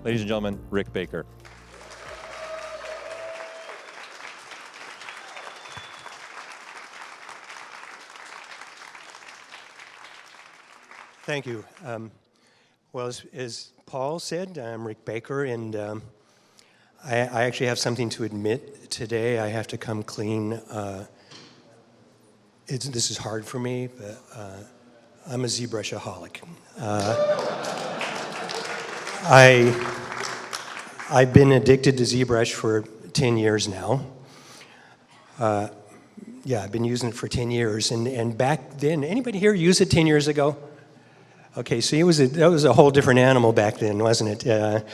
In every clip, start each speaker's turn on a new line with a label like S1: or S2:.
S1: Ladies and gentlemen, Rick Baker.
S2: Thank you. Well, as Paul said, I'm Rick Baker, and I actually have something to admit today. I have to come clean. This is hard for me, but I'm a ZBrushaholic. I've been addicted to ZBrush for 10 years now. Yeah, I've been using it for 10 years, and back then, anybody here use it 10 years ago? Okay, so that was a whole different animal back then, wasn't it?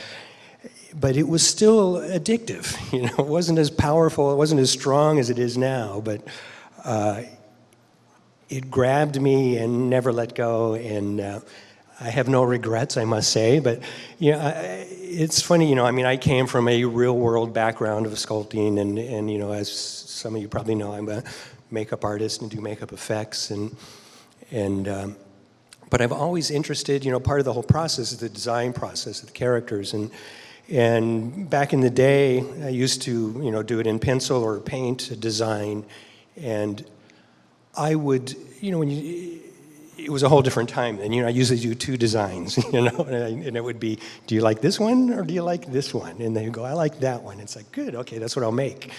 S2: But it was still addictive. You know, it wasn't as powerful, it wasn't as strong as it is now, but it grabbed me and never let go, and I have no regrets, I must say. But you know, it's funny, you know, I mean, I came from a real-world background of sculpting, and you know, as some of you probably know, I'm a makeup artist and do makeup effects, but I've always interested, you know, part of the whole process is the design process of the characters, and back in the day, I used to, you know, do it in pencil or paint, a design, and I would, you know, it was a whole different time then. You know, I usually do 2 designs, you know, and it would be, do you like this one or do you like this one? And they go, I like that one. It's like, good, okay, that's what I'll make.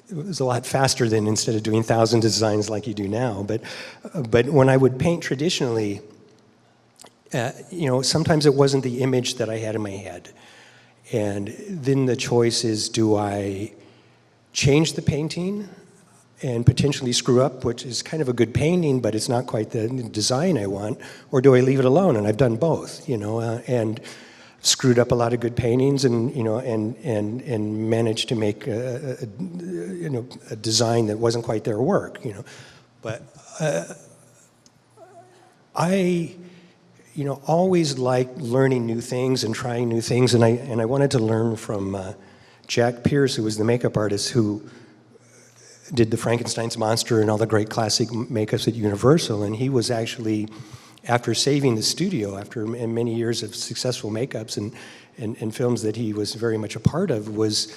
S2: It was a lot faster than instead of doing 1,000 designs like you do now. But when I would paint traditionally, you know, sometimes it wasn't the image that I had in my head. And then the choice is, do I change the painting and potentially screw up, which is kind of a good painting, but it's not quite the design I want, or do I leave it alone? And I've done both, you know, and screwed up a lot of good paintings, and you know, and managed to make you know, a design that wasn't quite their work, you know. But I, you know, always liked learning new things and trying new things, and I wanted to learn from Jack Pierce, who was the makeup artist who did the Frankenstein's monster and all the great classic makeups at Universal, and he was actually, after saving the studio, after many years of successful makeups and films that he was very much a part of, was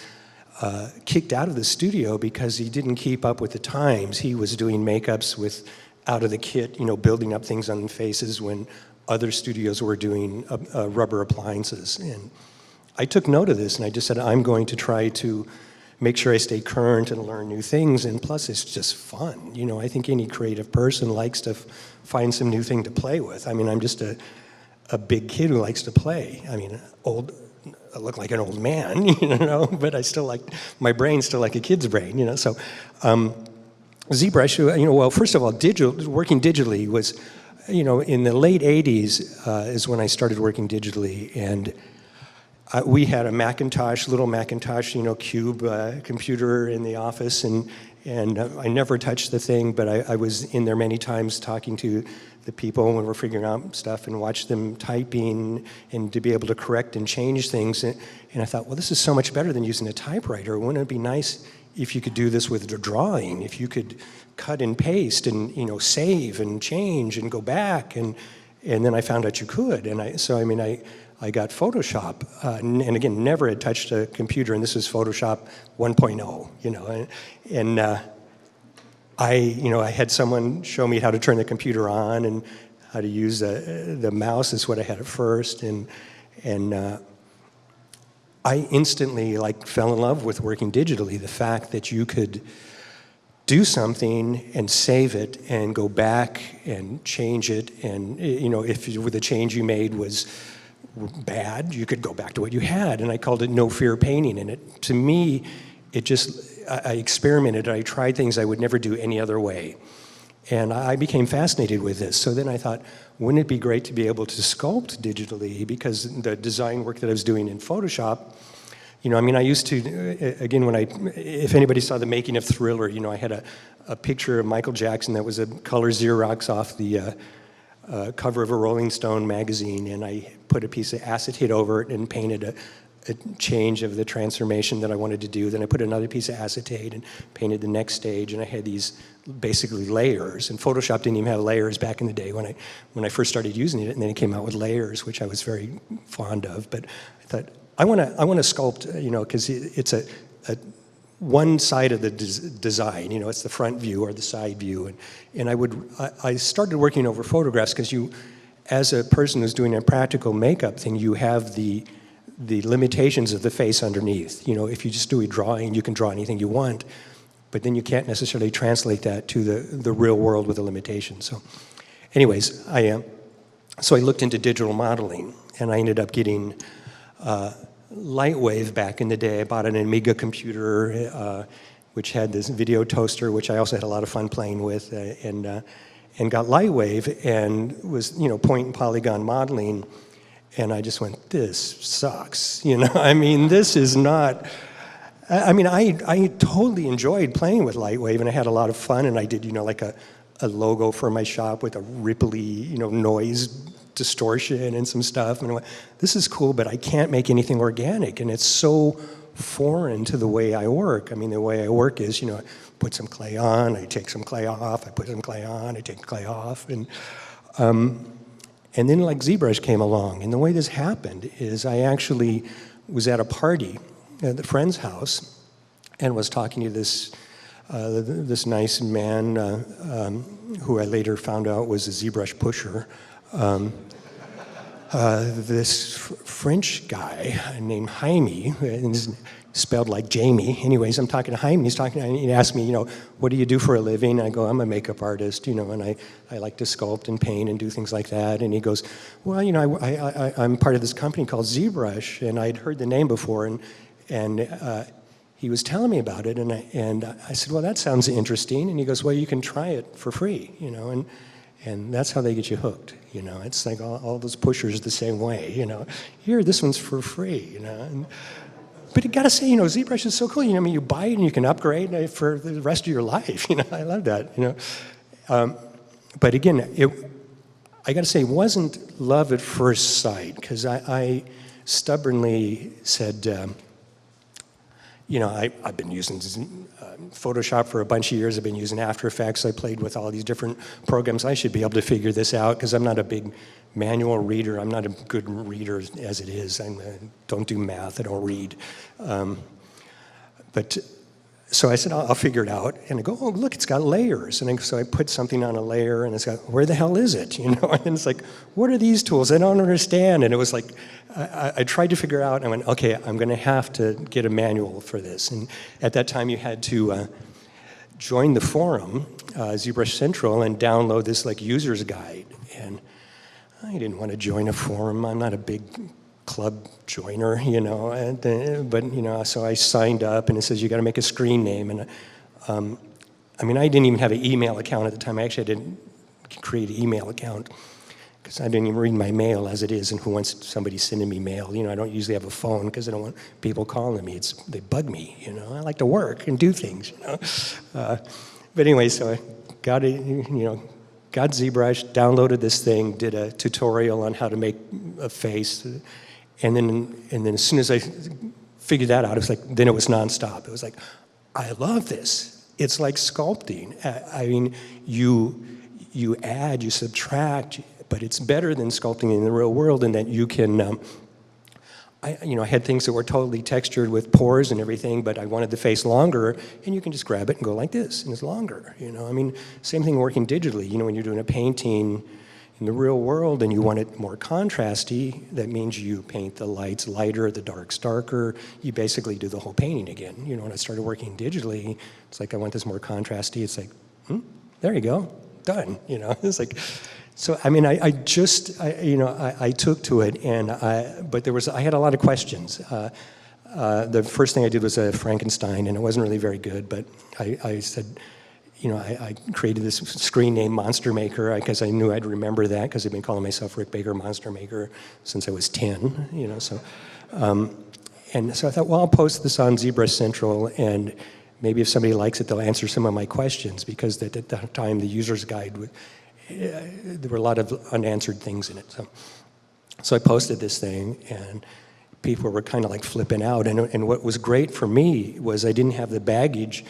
S2: kicked out of the studio because he didn't keep up with the times. He was doing makeups with out of the kit, you know, building up things on faces when other studios were doing rubber appliances. And I took note of this, and I just said, I'm going to try to make sure I stay current and learn new things, and plus it's just fun. You know, I think any creative person likes to find some new thing to play with. I mean, I'm just a big kid who likes to play. I mean, I look like an old man, you know, but I still like, my brain's still like a kid's brain, you know. So ZBrush, you know, well, first of all, working digitally was, you know, in the late 80s is when I started working digitally, and we had a little Macintosh, you know, cube computer in the office, and I never touched the thing, but I was in there many times talking to the people when we're figuring out stuff and watch them typing and to be able to correct and change things. And I thought, well, this is so much better than using a typewriter. Wouldn't it be nice if you could do this with a drawing, if you could cut and paste and, you know, save and change and go back, and then I found out you could, and I got Photoshop, and again, never had touched a computer, and this is Photoshop 1.0, you know, and I had someone show me how to turn the computer on and how to use the mouse is what I had at first, and I instantly fell in love with working digitally. The fact that you could do something and save it and go back and change it, and you know, if the change you made was bad, you could go back to what you had, and I called it no fear painting. And it, to me, it just, I experimented, I tried things I would never do any other way. And I became fascinated with this. So then I thought, wouldn't it be great to be able to sculpt digitally? Because the design work that I was doing in Photoshop, you know, I mean, I used to, again, if anybody saw the making of Thriller, you know, I had a picture of Michael Jackson that was a color Xerox off the cover of a Rolling Stone magazine, and I put a piece of acetate over it and painted a change of the transformation that I wanted to do. Then I put another piece of acetate and painted the next stage, and I had these basically layers. And Photoshop didn't even have layers back in the day when I first started using it, and then it came out with layers, which I was very fond of. But I thought, I want to sculpt, because it's a one side of the design, it's the front view or the side view. And I started working over photographs because as a person who's doing a practical makeup thing, you have the limitations of the face underneath. If you just do a drawing, you can draw anything you want, but then you can't necessarily translate that to the real world with a limitation. So anyways, so I looked into digital modeling, and I ended up getting Lightwave back in the day. I bought an Amiga computer, which had this video toaster, which I also had a lot of fun playing with, and got Lightwave, and was point and polygon modeling, and I just went, this sucks. This is not. I totally enjoyed playing with Lightwave, and I had a lot of fun, and I did like a logo for my shop with a ripply noise distortion and some stuff. And I went, this is cool, but I can't make anything organic, and it's so foreign to the way I work. The way I work is, I put some clay on, I take some clay off, I put some clay on, I take clay off, and then ZBrush came along. And the way this happened is I actually was at a party at a friend's house and was talking to this nice man who I later found out was a ZBrush pusher. This French guy named Jaime, and he's spelled like Jamie. Anyways, I'm talking to Jaime, and he asked me, what do you do for a living? And I go, I'm a makeup artist, and I like to sculpt and paint and do things like that. And he goes, well, I'm part of this company called ZBrush, and I'd heard the name before, and he was telling me about it, and I said, well, that sounds interesting. And he goes, well, you can try it for free, and that's how they get you hooked, It's like all those pushers the same way, Here, this one's for free, But you gotta say, ZBrush is so cool. You buy it and you can upgrade for the rest of your life. I love that. But again, I gotta say, it wasn't love at first sight, because I stubbornly said, I've been using Photoshop for a bunch of years. I've been using After Effects. I played with all these different programs. I should be able to figure this out, because I'm not a big manual reader. I'm not a good reader as it is. I don't do math. I don't read. So I said, I'll figure it out. And I go, oh, look, it's got layers. And so I put something on a layer, and it's got, where the hell is it? And it's like, what are these tools? I don't understand. And it was like, I tried to figure out, and I went, okay, I'm going to have to get a manual for this. And at that time, you had to join the forum, ZBrush Central, and download this user's guide. And I didn't want to join a forum. I'm not a big club joiner, so I signed up, and it says you got to make a screen name, and I didn't even have an email account at the time. I actually didn't create an email account because I didn't even read my mail as it is, and who wants somebody sending me mail? I don't usually have a phone because I don't want people calling me. They bug me, I like to work and do things, But anyway, so I got it, got ZBrush, downloaded this thing, did a tutorial on how to make a face. And then as soon as I figured that out, it was then it was nonstop. It was I love this. It's like sculpting. You add, you subtract, but it's better than sculpting in the real world in that you can, I had things that were totally textured with pores and everything, but I wanted the face longer, and you can just grab it and go like this, and it's longer, Same thing working digitally. When you're doing a painting in the real world and you want it more contrasty, that means you paint the lights lighter, the darks darker. You basically do the whole painting again. When I started working digitally, it's I want this more contrasty. It's there you go, done. It's so I took to it, but I had a lot of questions. The first thing I did was a Frankenstein, and it wasn't really very good, but I said, I created this screen name Monster Maker because I knew I'd remember that because I've been calling myself Rick Baker Monster Maker since I was 10, and so I thought, well, I'll post this on ZBrush Central, and maybe if somebody likes it, they'll answer some of my questions, because at that time, the user's guide, there were a lot of unanswered things in it. So I posted this thing, and people were kind of flipping out, and what was great for me was I didn't have the baggage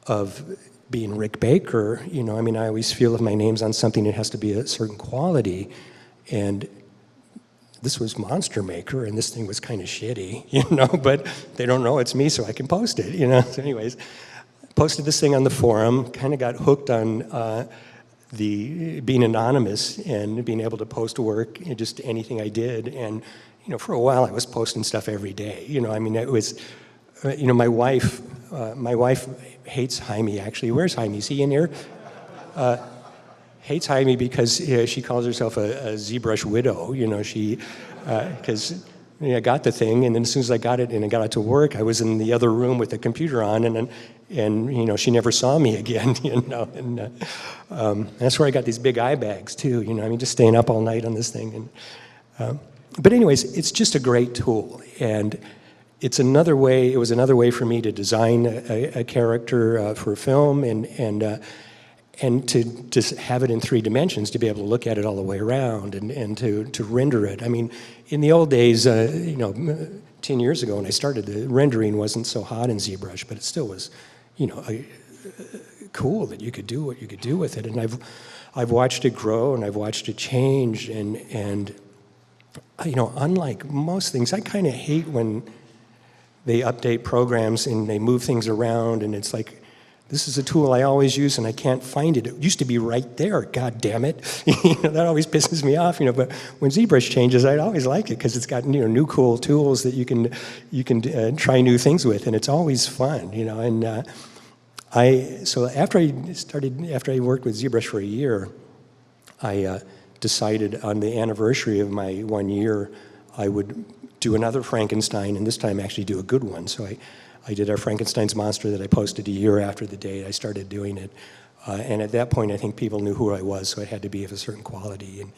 S2: of being Rick Baker, I always feel if my name's on something, it has to be a certain quality. And this was Monster Maker, and this thing was kind of shitty, you know, but they don't know it's me, so I can post it, you know. So anyways, posted this thing on the forum, kind of got hooked on the being anonymous and being able to post work, you know, just anything I did. And, you know, for a while I was posting stuff every day, you know. I mean, it was, you know, my wife hates Jaime, actually. Where's Jaime? Is he in here? Hates Jaime because she calls herself a ZBrush widow, you know. She, because I got the thing, and then as soon as I got it and I got it to work, I was in the other room with the computer on, and you know, she never saw me again, you know. And that's where I got these big eye bags too, you know. I mean, just staying up all night on this thing. And but anyways, it's just a great tool, and it's another way. It was another way for me to design a character for film, and to just have it in 3 dimensions, to be able to look at it all the way around, and to render it. I mean, in the old days, you know, 10 years ago when I started, the rendering wasn't so hot in ZBrush, but it still was, you know, cool that you could do what you could do with it. And I've watched it grow, and I've watched it change, and you know, unlike most things, I kind of hate when they update programs and they move things around, and it's like, this is a tool I always use and I can't find it. It used to be right there, God damn it. You know, that always pisses me off, you know, but when ZBrush changes, I always like it because it's got, you know, new cool tools that you can try new things with, and it's always fun, you know. And so after I worked with ZBrush for a year, I decided on the anniversary of my 1 year, I would do another Frankenstein, and this time actually do a good one. So I did our Frankenstein's monster that I posted a year after the date I started doing it. And at that point, I think people knew who I was, so it had to be of a certain quality. And,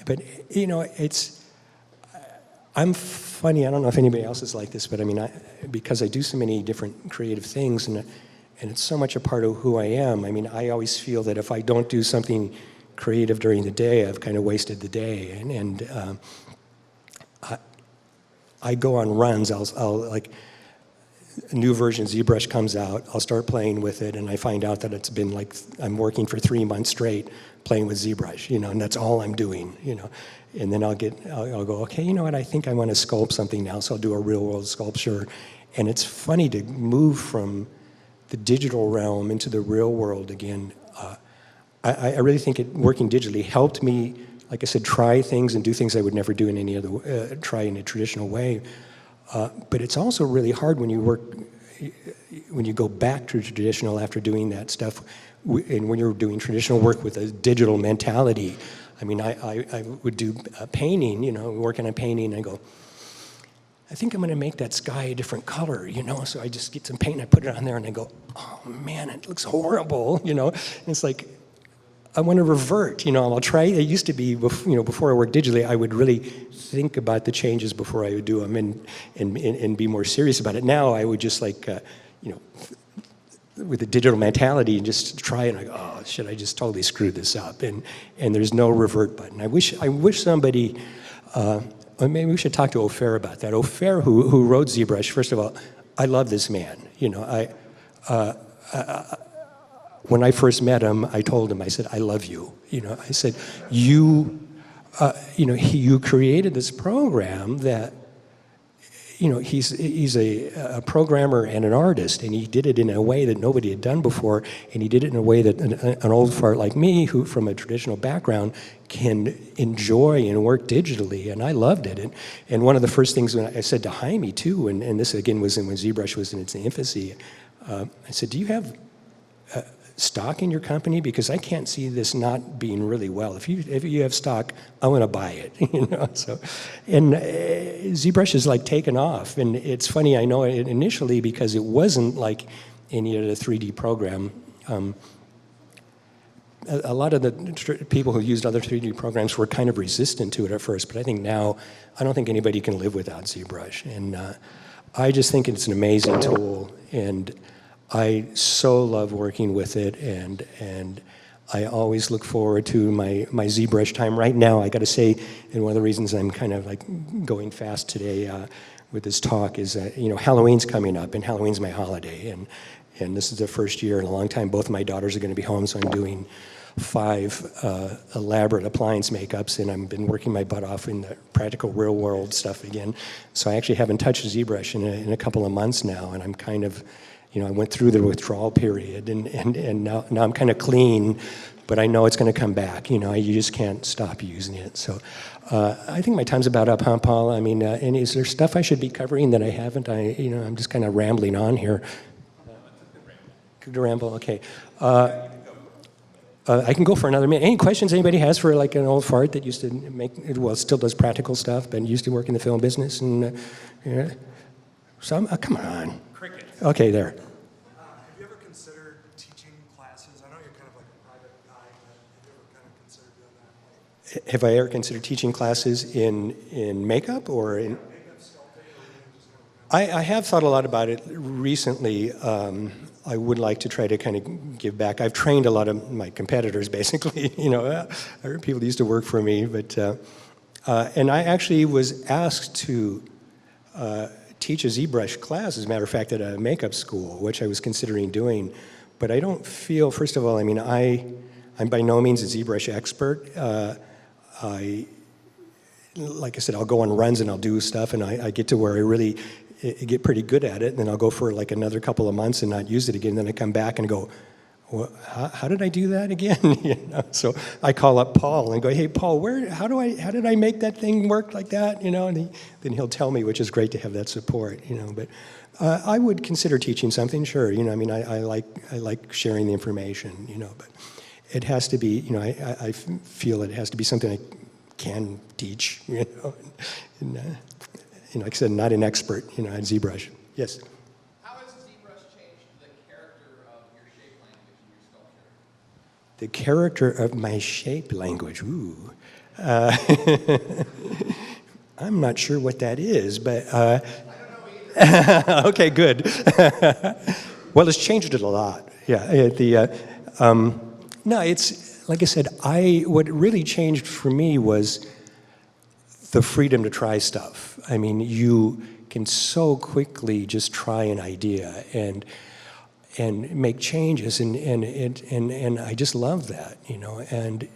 S2: but, you know, I'm funny. I don't know if anybody else is like this, but I mean, because I do so many different creative things, and it's so much a part of who I am. I mean, I always feel that if I don't do something creative during the day, I've kind of wasted the day. And I go on runs. I'll like, a new version of ZBrush comes out, I'll start playing with it, and I find out that it's been like, I'm working for 3 months straight playing with ZBrush, you know, and that's all I'm doing, you know. And then I'll go, okay, you know what, I think I want to sculpt something now, so I'll do a real world sculpture. And it's funny to move from the digital realm into the real world again. I really think working digitally helped me, like I said, try things and do things I would never do in any other, try in a traditional way. But it's also really hard when you go back to traditional after doing that stuff, and when you're doing traditional work with a digital mentality. I mean, I would do a painting, you know, working on painting, and I go, I think I'm going to make that sky a different color, you know. So I just get some paint, and I put it on there, and I go, oh man, it looks horrible, you know. And it's like, I want to revert, you know. I'll try. It used to be, you know, before I worked digitally, I would really think about the changes before I would do them, and be more serious about it. Now I would just like, you know, with the digital mentality, and just try it. And I go, oh shit, I just totally screwed this up, and there's no revert button. I wish somebody. Maybe we should talk to Ofer about that. Ofer, who wrote ZBrush. First of all, I love this man. You know, when I first met him, I told him, I said, I love you. You know, I said, you know, you created this program that, you know, he's a programmer and an artist, and he did it in a way that nobody had done before, and he did it in a way that an old fart like me, who from a traditional background, can enjoy and work digitally, and I loved it. And one of the first things when I said to Jaime too, and this again was when ZBrush was in its infancy, I said, do you have stock in your company? Because I can't see this not being really well. If you have stock, I want to buy it. You know. So, and ZBrush is like taken off, and it's funny. I know it initially because it wasn't like any other 3D program. A lot of the people who used other 3D programs were kind of resistant to it at first, but I think now I don't think anybody can live without ZBrush, and I just think it's an amazing tool, and I so love working with it, and I always look forward to my ZBrush time. Right now, I got to say, and one of the reasons I'm kind of like going fast today with this talk is that, you know, Halloween's coming up, and Halloween's my holiday, and this is the first year in a long time. Both of my daughters are going to be home, so I'm doing 5 elaborate appliance makeups, and I've been working my butt off in the practical real world stuff again. So I actually haven't touched ZBrush in a couple of months now, and I'm kind of, I went through the withdrawal period, and now I'm kind of clean, but I know it's going to come back. You just can't stop using it. So I think my time's about up, huh, Paul? I mean, and is there stuff I should be covering that I haven't? I'm just kind of rambling on here. Good ramble, okay. I can go for another minute. Any questions anybody has for like an old fart that used to still does practical stuff, but used to work in the film business? And some, come on.
S1: Cricket.
S2: Okay, there.
S1: Have you ever considered teaching classes? I know you're kind of like a private guy, but have you ever kind of considered doing that?
S2: Have I ever considered teaching classes in makeup or in?
S1: Makeup, sculpting, or even just kind of
S2: I have thought a lot about it recently. I would like to try to kind of give back. I've trained a lot of my competitors, basically. I heard people used to work for me, but and I actually was asked to teach a ZBrush class, as a matter of fact, at a makeup school, which I was considering doing. But I don't feel, first of all, I mean, I'm by no means a ZBrush expert. Like I said, I'll go on runs and I'll do stuff, and I get to where I really get pretty good at it, and then I'll go for like another couple of months and not use it again. Then I come back and go, well, how did I do that again? So I call up Paul and go, hey, Paul, how did I make that thing work like that? And then he'll tell me, which is great to have that support. But I would consider teaching something, sure. I mean, I like sharing the information. But it has to be, I feel it has to be something I can teach. And, like I said, not an expert, at ZBrush. Yes.
S3: How has ZBrush changed the character of your shape language in your sculpture?
S2: The character of my shape language, ooh. I'm not sure what that is, but...
S3: I don't know either.
S2: Okay, good. Well, it's changed it a lot. Yeah. No, it's, like I said, what really changed for me was the freedom to try stuff. I mean, you can so quickly just try an idea and make changes, and I just love that, And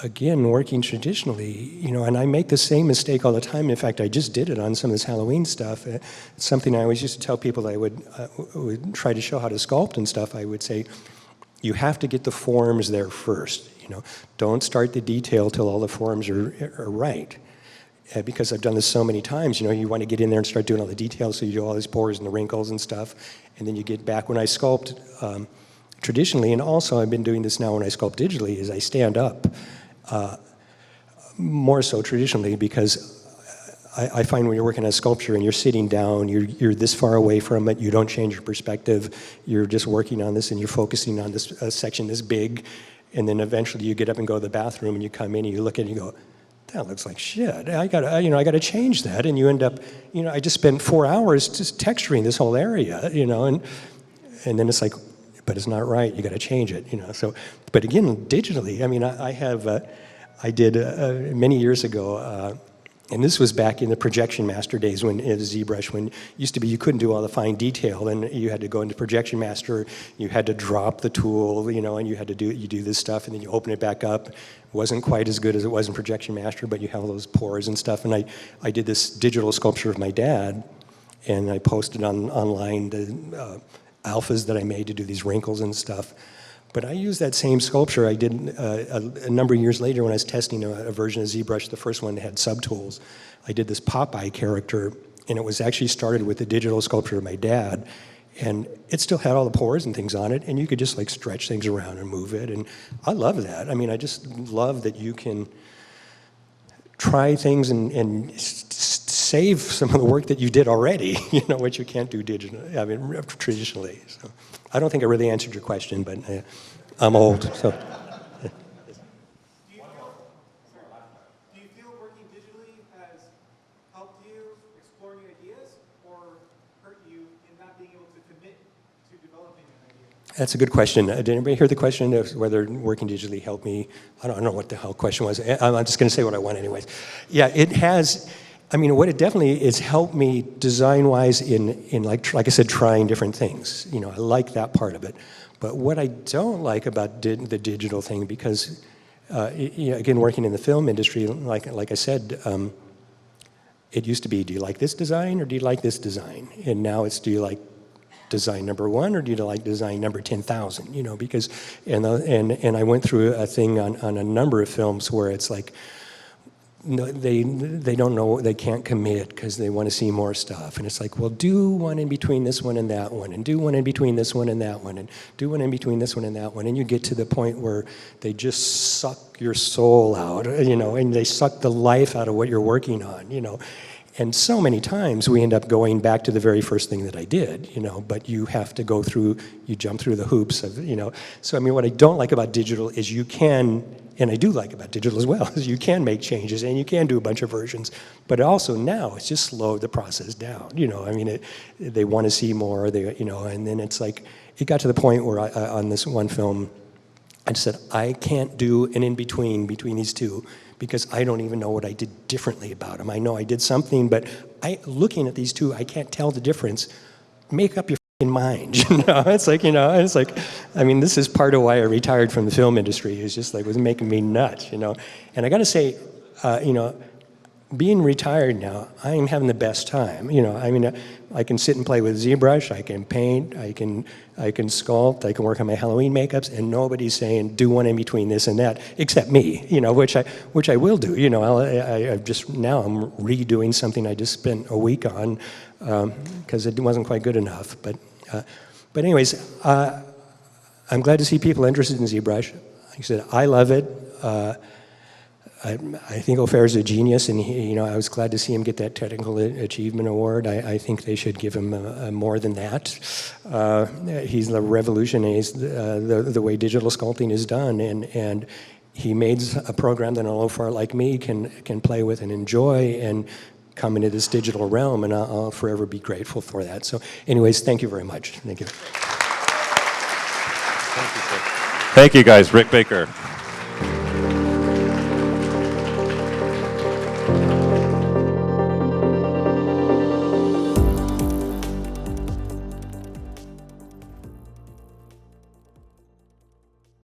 S2: again, working traditionally, and I make the same mistake all the time. In fact, I just did it on some of this Halloween stuff. It's something I always used to tell people that I would try to show how to sculpt and stuff. I would say, you have to get the forms there first. Don't start the detail till all the forms are right. Because I've done this so many times, you want to get in there and start doing all the details, so you do all these pores and the wrinkles and stuff, and then you get back. When I sculpt traditionally, and also I've been doing this now when I sculpt digitally, is I stand up more so traditionally, because I find when you're working on a sculpture and you're sitting down, you're this far away from it, you don't change your perspective, you're just working on this and you're focusing on this section this big, and then eventually you get up and go to the bathroom and you come in and you look at it and you go, that looks like shit. I gotta change that, and you end up, I just spent 4 hours just texturing this whole area, and then it's like, but it's not right. You got to change it, So, but again, digitally, I mean, I did many years ago. And this was back in the Projection Master days when it was ZBrush, when it used to be you couldn't do all the fine detail, and you had to go into Projection Master, you had to drop the tool, and you had to do this stuff, and then you open it back up. It wasn't quite as good as it was in Projection Master, but you have all those pores and stuff. And I did this digital sculpture of my dad, and I posted online the alphas that I made to do these wrinkles and stuff. But I used that same sculpture I did a number of years later when I was testing a version of ZBrush, the first one that had subtools. I did this Popeye character, and it was actually started with the digital sculpture of my dad. And it still had all the pores and things on it, and you could just like stretch things around and move it. And I love that. I mean, I just love that you can try things and save some of the work that you did already, which you can't do traditionally. So I don't think I really answered your question, but I'm old, so.
S1: Do you feel working digitally has helped you explore new ideas, or hurt you in not being able to commit to developing an idea?
S2: That's a good question. Did anybody hear the question of whether working digitally helped me? I don't know what the hell question was. I'm just going to say what I want anyways. Yeah, it has. I mean, what it definitely is helped me design-wise in like I said, trying different things. I like that part of it. But what I don't like about the digital thing, because again, working in the film industry, like I said, it used to be, do you like this design or do you like this design? And now it's, do you like design number 1 or do you like design number 10,000? You know, because, and I went through a thing on a number of films where it's like, no, they don't know, they can't commit because they want to see more stuff. And it's like, well, do one in between this one and that one, and do one in between this one and that one, and do one in between this one and that one. And you get to the point where they just suck your soul out, you know, and they suck the life out of what you're working on, you know. And so many times we end up going back to the very first thing that I did, you know, but you have to go through, you jump through the hoops of, you know. So, I mean, what I don't like about digital is you can, and I do like about digital as well, is you can make changes and you can do a bunch of versions, but also now it's just slowed the process down, you know. I mean, they want to see more, you know, and then it's like, it got to the point where on this one film, I just said, I can't do an in-between between these two, because I don't even know what I did differently about them. I know I did something, but looking at these two, I can't tell the difference. Make up your f***ing mind, you know? It's like, you know, it's like, I mean, this is part of why I retired from the film industry. It's just like, it was making me nuts, you know? And I gotta say, you know, being retired now, I am having the best time. You know, I mean, I can sit and play with ZBrush, I can paint, I can sculpt, I can work on my Halloween makeups, and nobody's saying do one in between this and that, except me. You know, which I will do. You know, I'm redoing something I just spent a week on because it wasn't quite good enough. But anyways, I'm glad to see people interested in ZBrush. Like I said, I love it. I think Ophir's a genius, and you know, I was glad to see him get that Technical Achievement Award. I think they should give him more than that. He's the revolutionized the way digital sculpting is done, and he made a program that an Ophir like me can play with and enjoy and come into this digital realm, and I'll forever be grateful for that. So anyways, thank you very much. Thank you.
S4: Thank you, sir. Thank you, guys. Rick Baker.